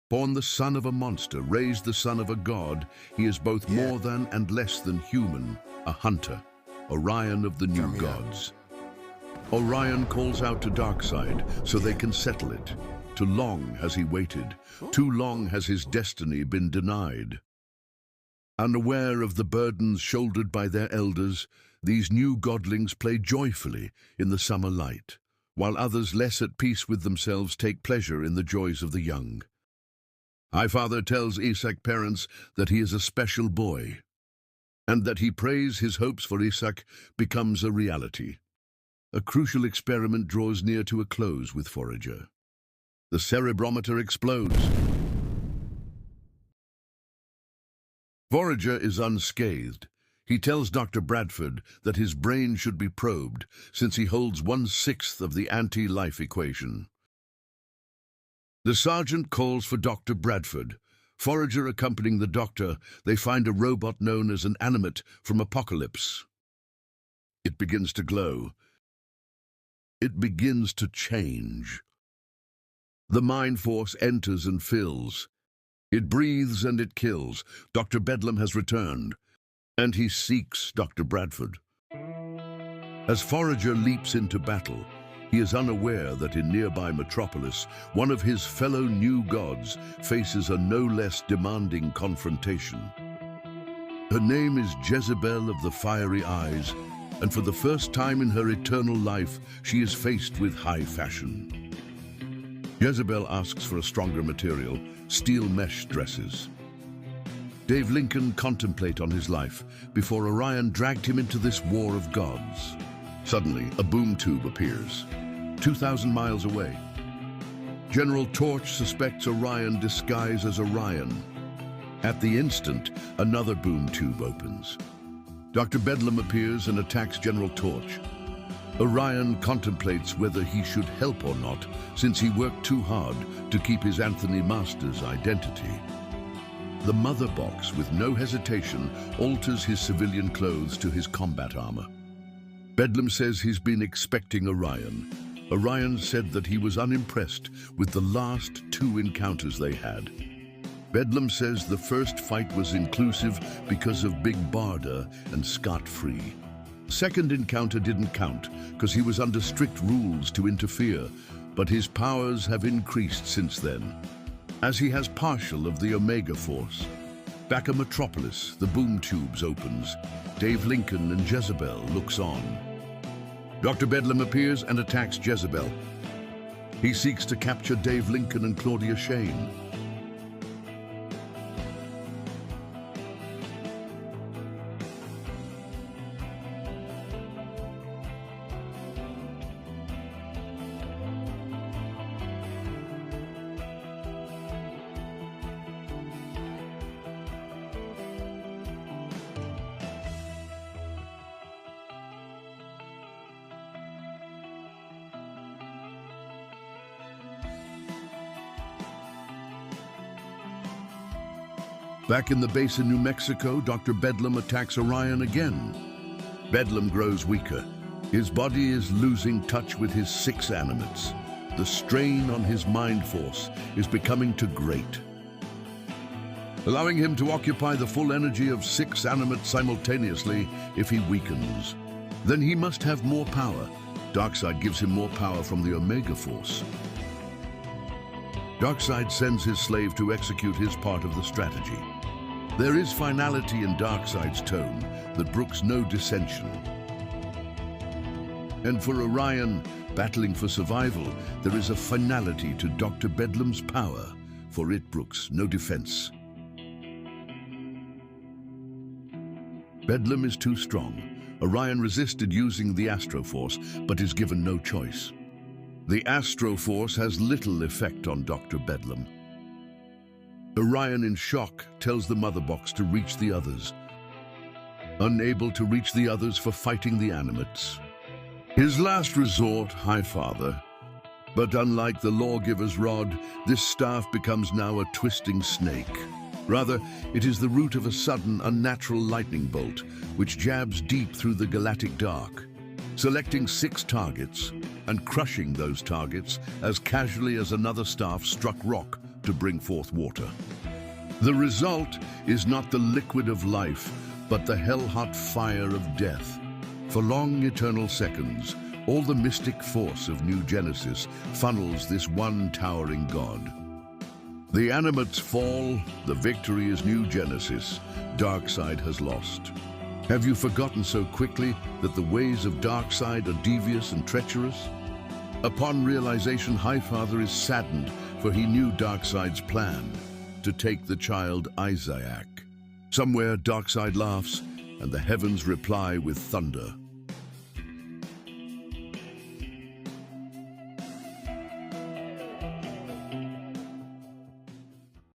Born the son of a monster, raised the son of a god, he is both more than and less than human, a hunter, Orion of the new gods. Orion calls out to Darkseid so they can settle it. Too long has he waited, too long has his destiny been denied. Unaware of the burdens shouldered by their elders, these new godlings play joyfully in the summer light, while others less at peace with themselves take pleasure in the joys of the young. Highfather tells Isak parents that he is a special boy, and that he prays his hopes for Isak becomes a reality. A crucial experiment draws near to a close with Forager. The cerebrometer explodes. Forager is unscathed. He tells Dr. Bradford that his brain should be probed, since he holds 1/6 of the anti-life equation. The sergeant calls for Dr. Bradford. Forager accompanying the doctor, they find a robot known as an animate from Apocalypse. It begins to glow. It begins to change. The mind force enters and fills. It breathes and it kills. Dr. Bedlam has returned, and he seeks Dr. Bradford. As Forager leaps into battle, he is unaware that in nearby Metropolis, one of his fellow new gods faces a no less demanding confrontation. Her name is Jezebel of the Fiery Eyes, and for the first time in her eternal life, she is faced with high fashion. Jezebel asks for a stronger material, steel mesh dresses. Dave Lincoln contemplates on his life before Orion dragged him into this war of gods. Suddenly, a boom tube appears, 2,000 miles away. General Torch suspects Orion disguised as Orion. At the instant, another boom tube opens. Dr. Bedlam appears and attacks General Torch. Orion contemplates whether he should help or not, since he worked too hard to keep his Anthony Masters identity. The Mother Box, with no hesitation, alters his civilian clothes to his combat armor. Bedlam says he's been expecting Orion. Orion said that he was unimpressed with the last 2 encounters they had. Bedlam says the first fight was inclusive because of Big Barda and scot-free. Second encounter didn't count because he was under strict rules to interfere, but his powers have increased since then, as he has partial of the Omega Force. Back at Metropolis, the boom tubes opens. Dave Lincoln and Jezebel looks on. Dr. Bedlam appears and attacks Jezebel. He seeks to capture Dave Lincoln and Claudia Shane. Back in the base in New Mexico, Dr. Bedlam attacks Orion again. Bedlam grows weaker. His body is losing touch with his 6 animates. The strain on his mind force is becoming too great, allowing him to occupy the full energy of 6 animates simultaneously if he weakens. Then he must have more power. Darkseid gives him more power from the Omega Force. Darkseid sends his slave to execute his part of the strategy. There is finality in Darkseid's tone that brooks no dissension. And for Orion, battling for survival, there is a finality to Dr. Bedlam's power, for it brooks no defense. Bedlam is too strong. Orion resisted using the Astroforce, but is given no choice. The Astroforce has little effect on Dr. Bedlam. Orion, in shock, tells the Mother Box to reach the others, unable to reach the others for fighting the animates. His last resort, Highfather. But unlike the lawgiver's rod, this staff becomes now a twisting snake. Rather, it is the root of a sudden, unnatural lightning bolt, which jabs deep through the galactic dark, selecting 6 targets and crushing those targets as casually as another staff struck rock to bring forth water. The result is not the liquid of life, but the hell-hot fire of death. For long eternal seconds, all the mystic force of New Genesis funnels this one towering God. The animates fall, the victory is New Genesis. Darkseid has lost. Have you forgotten so quickly that the ways of Darkseid are devious and treacherous? Upon realization, Highfather is saddened, for he knew Darkseid's plan, to take the child Isaac. Somewhere Darkseid laughs, and the heavens reply with thunder.